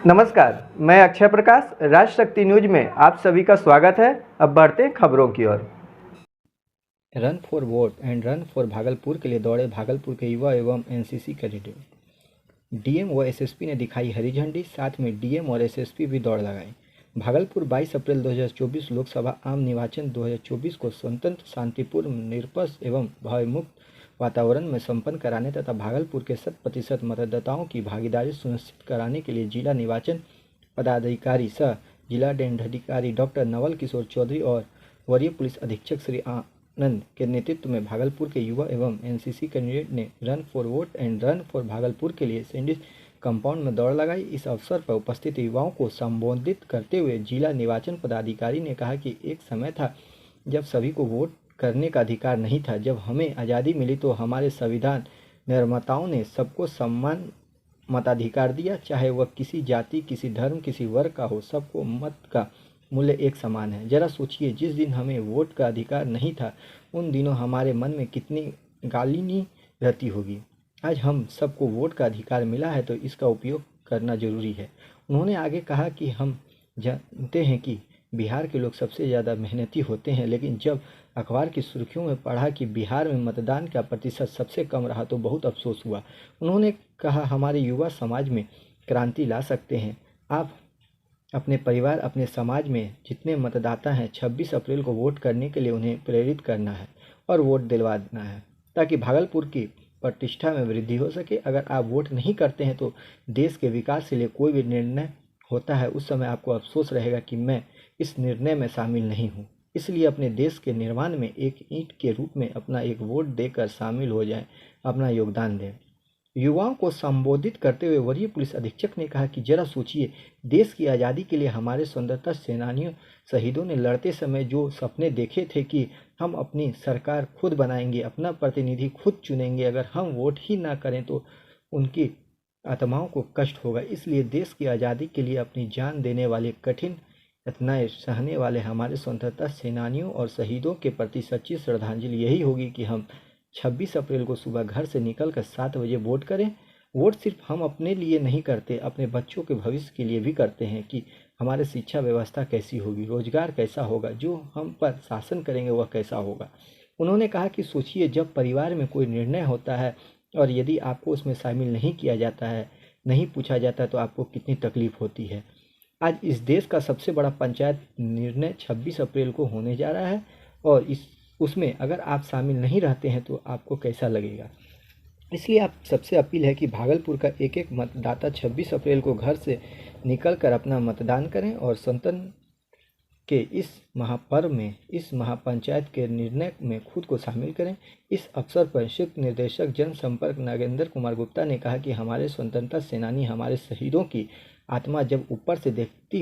नमस्कार, मैं अक्षय प्रकाश। राजशक्ति न्यूज में आप सभी का स्वागत है। अब बढ़ते हैं खबरों की ओर। Run for vote and run for Bhagalpur के लिए दौड़े भागलपुर के युवा एवं एनसीसी कैडेट। डीएम व एसएसपी ने दिखाई हरी झंडी, साथ में डीएम और एसएसपी भी दौड़ लगाई। भागलपुर 22 अप्रैल 2024 लोकसभा आम निर्वाचन 2024 को स्वतंत्र, शांतिपूर्ण, निष्पक्ष एवं भयमुक्त वातावरण में संपन्न कराने तथा भागलपुर के 100% मतदाताओं की भागीदारी सुनिश्चित कराने के लिए जिला निर्वाचन पदाधिकारी सह जिला दंडाधिकारी डॉक्टर नवल किशोर चौधरी और वरीय पुलिस अधीक्षक श्री आनंद के नेतृत्व में भागलपुर के युवा एवं एनसीसी कैंडिडेट ने run for vote and run for Bhagalpur के लिए सैंडिस कंपाउंड में दौड़ लगाई। इस अवसर पर उपस्थित युवाओं को संबोधित करते हुए जिला निर्वाचन पदाधिकारी ने कहा कि एक समय था जब सभी को वोट करने का अधिकार नहीं था। जब हमें आज़ादी मिली तो हमारे संविधान निर्माताओं ने सबको समान मताधिकार दिया, चाहे वह किसी जाति, किसी धर्म, किसी वर्ग का हो। सबको मत का मूल्य एक समान है। जरा सोचिए, जिस दिन हमें वोट का अधिकार नहीं था उन दिनों हमारे मन में कितनी गालिनी रहती होगी। आज हम सबको वोट का अधिकार मिला है तो इसका उपयोग करना जरूरी है। उन्होंने आगे कहा कि हम जानते हैं कि बिहार के लोग सबसे ज़्यादा मेहनती होते हैं, लेकिन जब अखबार की सुर्खियों में पढ़ा कि बिहार में मतदान का प्रतिशत सबसे कम रहा तो बहुत अफसोस हुआ। उन्होंने कहा, हमारे युवा समाज में क्रांति ला सकते हैं। आप अपने परिवार, अपने समाज में जितने मतदाता हैं 26 अप्रैल को वोट करने के लिए उन्हें प्रेरित करना है और वोट दिलवाना है ताकि भागलपुर की प्रतिष्ठा में वृद्धि हो सके। अगर आप वोट नहीं करते हैं तो देश के विकास के लिए कोई भी निर्णय होता है उस समय आपको अफसोस रहेगा कि मैं इस निर्णय में शामिल नहीं हूँ। इसलिए अपने देश के निर्माण में एक ईंट के रूप में अपना एक वोट देकर शामिल हो जाएं, अपना योगदान दें। युवाओं को संबोधित करते हुए वरीय पुलिस अधीक्षक ने कहा कि जरा सोचिए, देश की आज़ादी के लिए हमारे स्वतंत्रता सेनानियों शहीदों ने लड़ते समय जो सपने देखे थे कि हम अपनी सरकार खुद बनाएंगे, अपना प्रतिनिधि खुद चुनेंगे, अगर हम वोट ही ना करें तो उनकी आत्माओं को कष्ट होगा। इसलिए देश की आज़ादी के लिए अपनी जान देने वाले, कठिन यातनाएं सहने वाले हमारे स्वतंत्रता सेनानियों और शहीदों के प्रति सच्ची श्रद्धांजलि यही होगी कि हम 26 अप्रैल को सुबह घर से निकलकर 7 बजे वोट करें। वोट सिर्फ हम अपने लिए नहीं करते, अपने बच्चों के भविष्य के लिए भी करते हैं कि हमारी शिक्षा व्यवस्था कैसी होगी, रोजगार कैसा होगा, जो हम पर शासन करेंगे वह कैसा होगा। उन्होंने कहा कि सोचिए, जब परिवार में कोई निर्णय होता है और यदि आपको उसमें शामिल नहीं किया जाता है, नहीं पूछा जाता तो आपको कितनी तकलीफ होती है। आज इस देश का सबसे बड़ा पंचायत निर्णय 26 अप्रैल को होने जा रहा है और उसमें अगर आप शामिल नहीं रहते हैं तो आपको कैसा लगेगा। इसलिए आप सबसे अपील है कि भागलपुर का एक एक मतदाता 26 अप्रैल को घर से निकलकर अपना मतदान करें और स्वतंत्रता के इस महापर्व में, इस महापंचायत के निर्णय में खुद को शामिल करें। इस अवसर पर संयुक्त निर्देशक जनसंपर्क नागेंद्र कुमार गुप्ता ने कहा कि हमारे स्वतंत्रता सेनानी, हमारे शहीदों की आत्मा जब ऊपर से देखती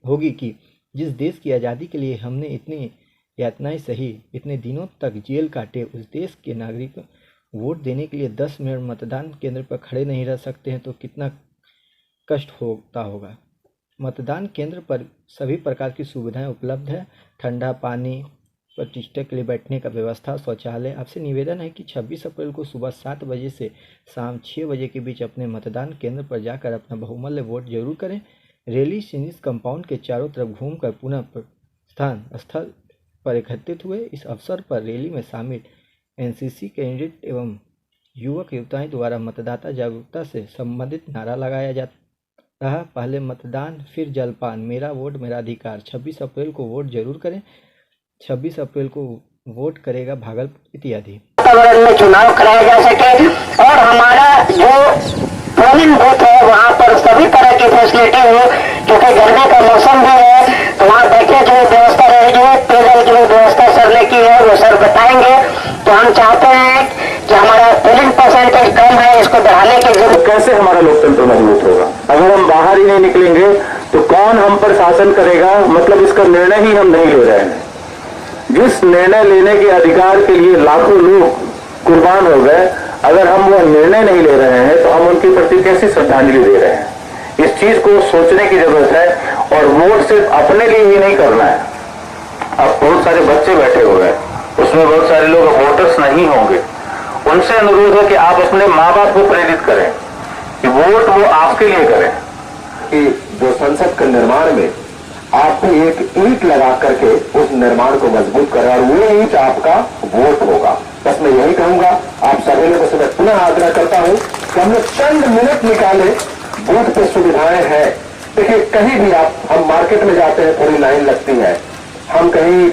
होगी कि जिस देश की आज़ादी के लिए हमने इतनी यातनाएं सही, इतने दिनों तक जेल काटे, उस देश के नागरिक वोट देने के लिए 10 मिनट मतदान केंद्र पर खड़े नहीं रह सकते हैं तो कितना कष्ट होता होगा। मतदान केंद्र पर सभी प्रकार की सुविधाएं उपलब्ध है, ठंडा पानी, प्रतिष्ठा के लिए बैठने का व्यवस्था, शौचालय। आपसे निवेदन है कि 26 अप्रैल को सुबह 7 बजे से शाम 6 बजे के बीच अपने मतदान केंद्र पर जाकर अपना बहुमूल्य वोट जरूर करें। रैली सैंडिस कंपाउंड के चारों तरफ घूमकर पुनः प्रस्थान स्थल पर एकत्रित हुए। इस अवसर पर रैली में शामिल एनसीसी कैडेट एवं युवक युवताएं द्वारा मतदाता जागरूकता से संबंधित नारा लगाया जाता रहा, पहले मतदान फिर जलपान, मेरा वोट मेरा अधिकार। 26 अप्रैल को वोट जरूर करें, 26 अप्रैल को वोट करेगा भागलपुर इत्यादि। में चुनाव कराया जा सके और हमारा जो पोलिंग बूथ है वहाँ पर सभी तरह की फैसिलिटी हो, क्योंकि गर्मी का मौसम भी है तो वहाँ बैठने की व्यवस्था रहेगी, पेयजल की व्यवस्था सर ने की है, वो सर बताएंगे। तो हम चाहते हैं कि हमारा पोलिंग परसेंटेज कम है, इसको बढ़ाने की जरूरत। कैसे हमारा लोकतंत्र मजबूत होगा? अगर हम बाहर ही नहीं निकलेंगे तो कौन हम पर शासन करेगा? मतलब इसका निर्णय ही हम नहीं ले रहे हैं। जिस निर्णय लेने के अधिकार के लिए लाखों लोग कुर्बान हो गए, अगर हम वो निर्णय नहीं ले रहे हैं तो हम उनके प्रति कैसी श्रद्धांजलि दे रहे हैं? इस चीज को सोचने की जरूरत है। और वोट सिर्फ अपने लिए ही नहीं करना है। अब बहुत सारे बच्चे बैठे हुए हैं, उसमें बहुत सारे लोग वोटर्स नहीं होंगे। उनसे अनुरोध है कि आप अपने माँ बाप को प्रेरित करें कि वोट वो आपके लिए करें। आपकी जो संसद के निर्माण में आप भी एक ईंट लगा करके उस निर्माण को मजबूत करें और वो ईंट आपका वोट होगा। बस मैं यही कहूंगा, आप सभी लोगों से मैं पुनः आग्रह करता हूं कि हम लोग चंद मिनट निकाले, बूथ पे सुविधाएं हैं। देखिए कहीं भी हम मार्केट में जाते हैं थोड़ी लाइन लगती है, हम कहीं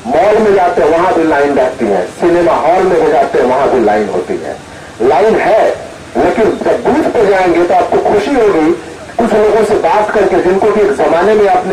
मॉल में जाते हैं वहां भी लाइन लगती है, सिनेमा हॉल में हो जाते हैं वहां भी लाइन होती है। लाइन है, लेकिन जब बूथ पे जाएंगे तो आपको खुशी होगी कुछ लोगों से बात करके जिनको कि एक जमाने में आपने